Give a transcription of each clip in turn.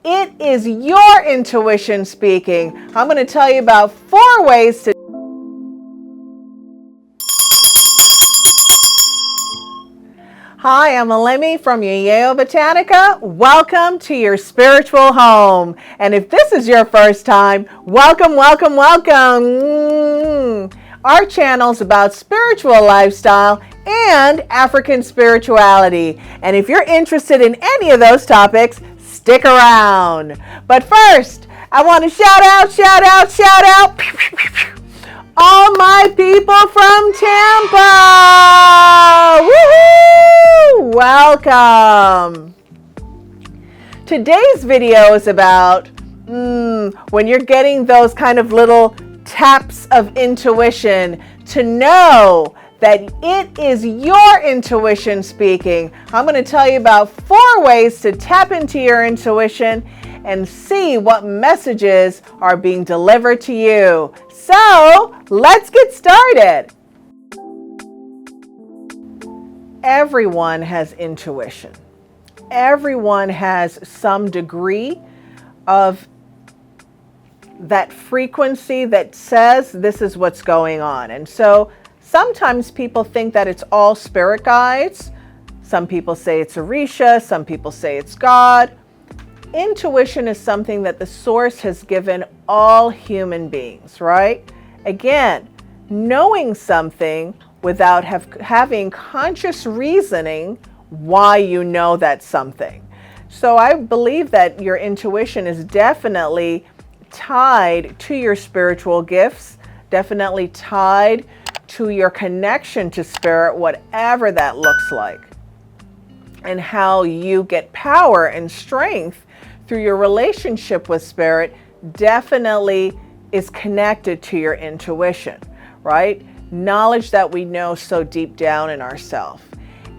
It is your intuition speaking. I'm going to tell you about 4 ways to. Hi, I'm Elemi from Yeyeo Botanica. Welcome to your spiritual home. And if this is your first time, welcome, welcome, welcome. Our channel's about spiritual lifestyle and African spirituality. And if you're interested in any of those topics, stick around. But first, I want to shout out all my people from Tampa. Woohoo! Welcome. Today's video is about when you're getting those kind of little taps of intuition to know that it is your intuition speaking. I'm going to tell you about 4 ways to tap into your intuition and see what messages are being delivered to you. So let's get started. Everyone has intuition. Everyone has some degree of that frequency that says this is what's going on. And so sometimes people think that it's all spirit guides. Some people say it's Orisha. Some people say it's God. Intuition is something that the source has given all human beings, right? Again, knowing something without having conscious reasoning why you know that something. So I believe that your intuition is definitely tied to your spiritual gifts, definitely tied to your connection to spirit, whatever that looks like, and how you get power and strength through your relationship with spirit definitely is connected to your intuition, right? Knowledge that we know so deep down in ourselves.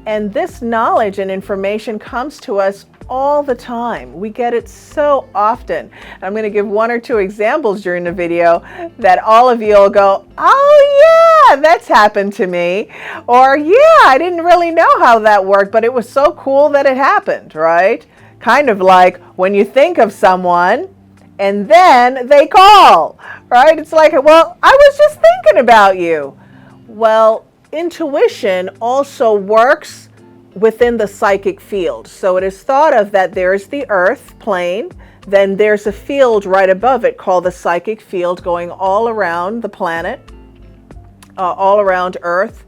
And this knowledge and information comes to us all the time. We get it so often. I'm going to give 1 or 2 examples during the video that all of you will go, oh yeah, that's happened to me. Or yeah, I didn't really know how that worked, but it was so cool that it happened, right? Kind of like when you think of someone and then they call, right? It's like, well, I was just thinking about you. Well, intuition also works within the psychic field. So it is thought of that there's the earth plane, then there's a field right above it called the psychic field going all around the planet, all around Earth,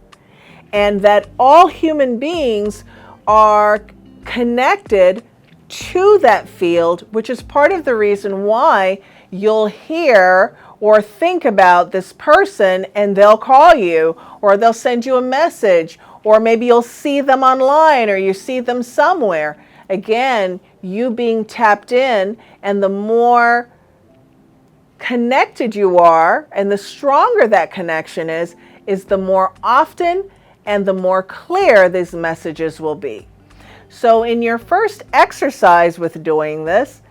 and that all human beings are connected to that field, which is part of the reason why you'll hear or think about this person and they'll call you or they'll send you a message, or maybe you'll see them online or you see them somewhere. Again, you being tapped in, and the more connected you are and the stronger that connection is the more often and the more clear these messages will be. So in your first exercise with doing this,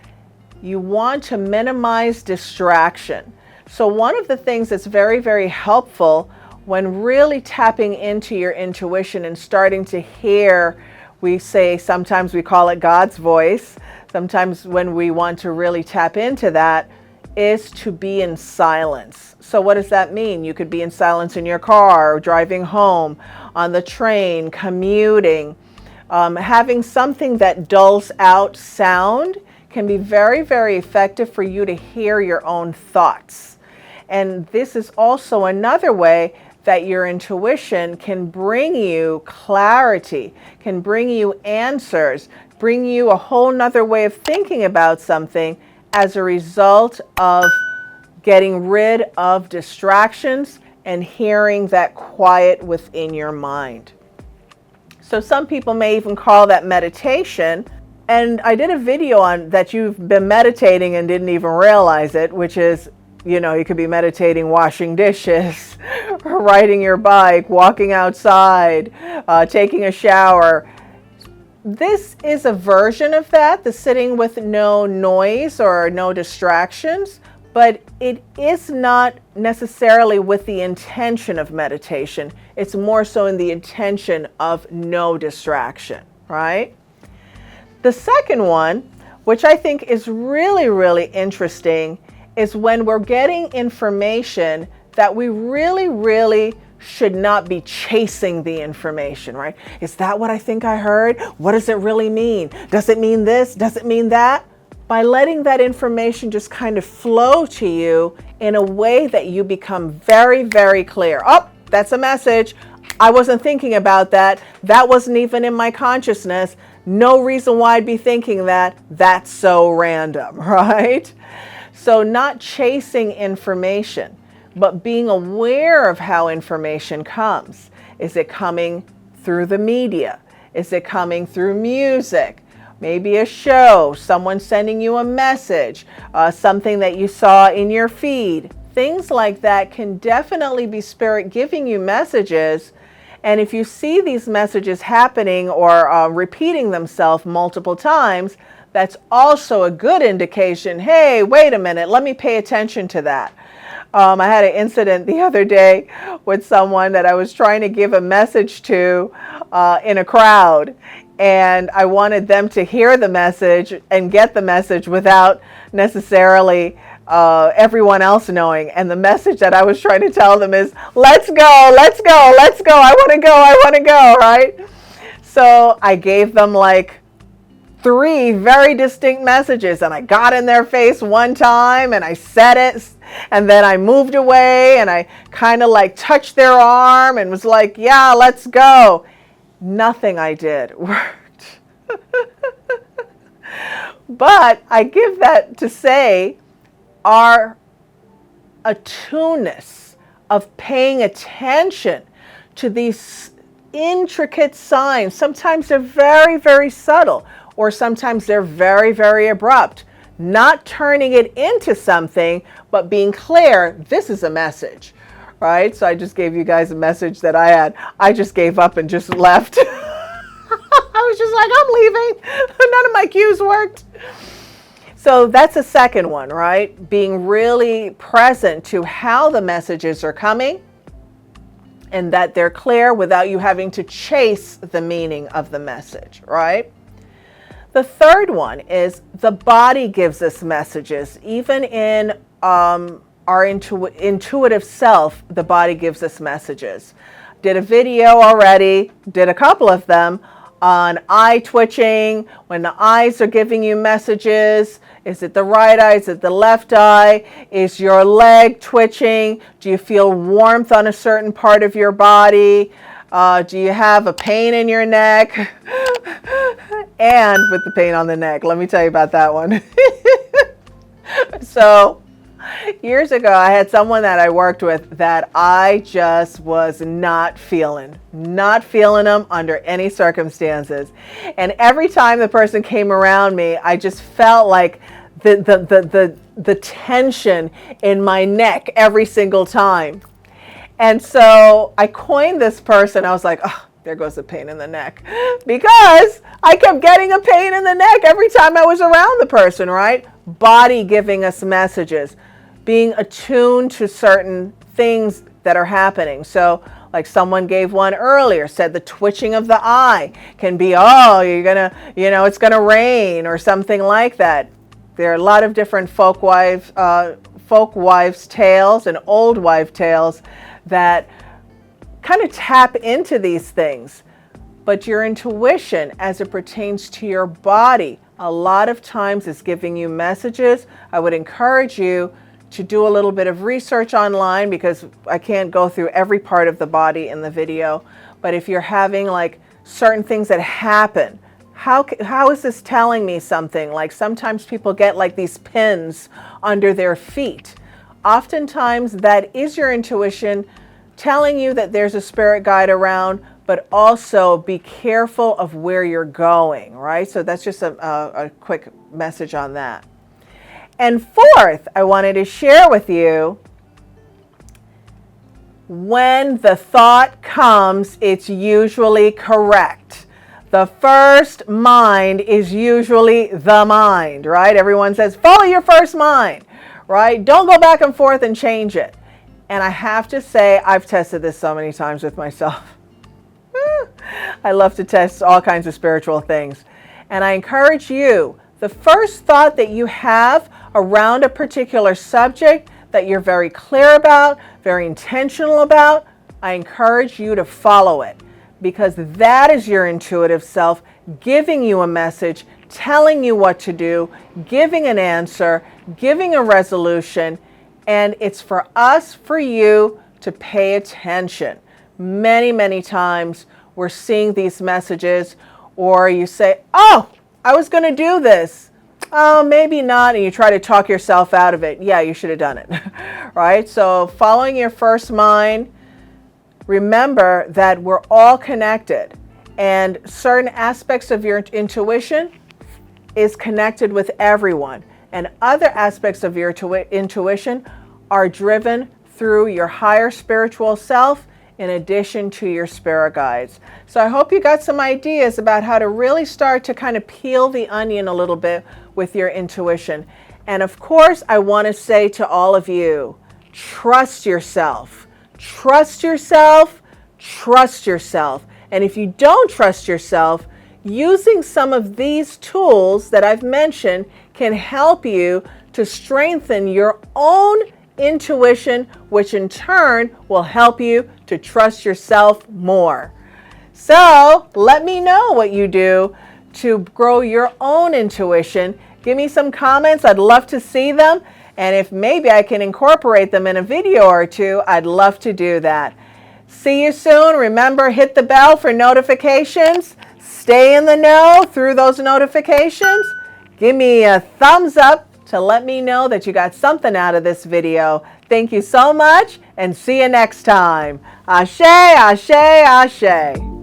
you want to minimize distraction. So one of the things that's very, very helpful when really tapping into your intuition and starting to hear, we say, sometimes we call it God's voice. Sometimes when we want to really tap into that is to be in silence. So what does that mean? You could be in silence in your car, driving home, on the train, commuting. Having something that dulls out sound can be very, very effective for you to hear your own thoughts. And this is also another way that your intuition can bring you clarity, can bring you answers, bring you a whole nother way of thinking about something as a result of getting rid of distractions and hearing that quiet within your mind. So some people may even call that meditation. And I did a video on that you've been meditating and didn't even realize it, which is, you know, you could be meditating washing dishes, riding your bike, walking outside, taking a shower. This is a version of that, the sitting with no noise or no distractions, but it is not necessarily with the intention of meditation. It's more so in the intention of no distraction, right? The second one, which I think is really, really interesting, is when we're getting information that we really, really should not be chasing the information, right? Is that what I think I heard? What does it really mean? Does it mean this? Does it mean that? By letting that information just kind of flow to you in a way that you become very, very clear. Oh, that's a message. I wasn't thinking about that. That wasn't even in my consciousness. No reason why I'd be thinking that. That's so random, right? So not chasing information, but being aware of how information comes. Is it coming through the media? Is it coming through music? Maybe a show, someone sending you a message, something that you saw in your feed. Things like that can definitely be spirit giving you messages. And if you see these messages happening or repeating themselves multiple times, that's also a good indication. Hey, wait a minute, let me pay attention to that. I had an incident the other day with someone that I was trying to give a message to in a crowd. And I wanted them to hear the message and get the message without necessarily everyone else knowing. And the message that I was trying to tell them is, let's go, let's go, let's go. I want to go, I want to go, right? So I gave them like 3 very distinct messages, and I got in their face one time and I said it, and then I moved away and I kind of like touched their arm and was like, yeah, let's go. Nothing I did worked. But I give that to say our attuneness of paying attention to these intricate signs. Sometimes they're very, very subtle, or sometimes they're very, very abrupt. Not turning it into something, but being clear, this is a message, right? So I just gave you guys a message that I had. I just gave up and just left. I was just like, I'm leaving. None of my cues worked. So that's a second one, right? Being really present to how the messages are coming and that they're clear without you having to chase the meaning of the message, right? The third one is the body gives us messages. Even in our intuitive self, the body gives us messages. Did a video already, did a couple of them on eye twitching, when the eyes are giving you messages. Is it the right eye? Is it the left eye? Is your leg twitching? Do you feel warmth on a certain part of your body? Do you have a pain in your neck? And with the pain on the neck, let me tell you about that one. So years ago, I had someone that I worked with that I just was not feeling them under any circumstances. And every time the person came around me, I just felt like the tension in my neck every single time. And so I coined this person. I was like, oh, there goes the pain in the neck. Because I kept getting a pain in the neck every time I was around the person, right? Body giving us messages. Being attuned to certain things that are happening. So like someone gave one earlier, said the twitching of the eye can be, oh, you're gonna, it's gonna rain or something like that. There are a lot of different folk wives' tales and old wife tales that kind of tap into these things. But your intuition as it pertains to your body, a lot of times is giving you messages. I would encourage you to do a little bit of research online, because I can't go through every part of the body in the video. But if you're having like certain things that happen, how is this telling me something? Like sometimes people get like these pins under their feet. Oftentimes that is your intuition telling you that there's a spirit guide around, but also be careful of where you're going, right? So that's just a quick message on that. And fourth, I wanted to share with you, when the thought comes, it's usually correct. The first mind is usually the mind, right? Everyone says, follow your first mind, right? Don't go back and forth and change it. And I have to say, I've tested this so many times with myself. I love to test all kinds of spiritual things. And I encourage you, the first thought that you have around a particular subject that you're very clear about, very intentional about, I encourage you to follow it, because that is your intuitive self giving you a message, telling you what to do, giving an answer, giving a resolution, and it's for us, for you to pay attention. Many, many times we're seeing these messages, or you say, oh, I was going to do this. Oh, maybe not. And you try to talk yourself out of it. Yeah, you should have done it. Right? So following your first mind, remember that we're all connected, and certain aspects of your intuition is connected with everyone, and other aspects of your intuition are driven through your higher spiritual self in addition to your spirit guides. So I hope you got some ideas about how to really start to kind of peel the onion a little bit with your intuition. And of course, I want to say to all of you, trust yourself. Trust yourself. Trust yourself. And if you don't trust yourself, using some of these tools that I've mentioned can help you to strengthen your own intuition, which in turn will help you to trust yourself more. So let me know what you do to grow your own intuition. Give me some comments. I'd love to see them. And if maybe I can incorporate them in a video or two, I'd love to do that. See you soon. Remember, hit the bell for notifications. Stay in the know through those notifications. Give me a thumbs up to let me know that you got something out of this video. Thank you so much, and see you next time. Ashe, ashe, ashe.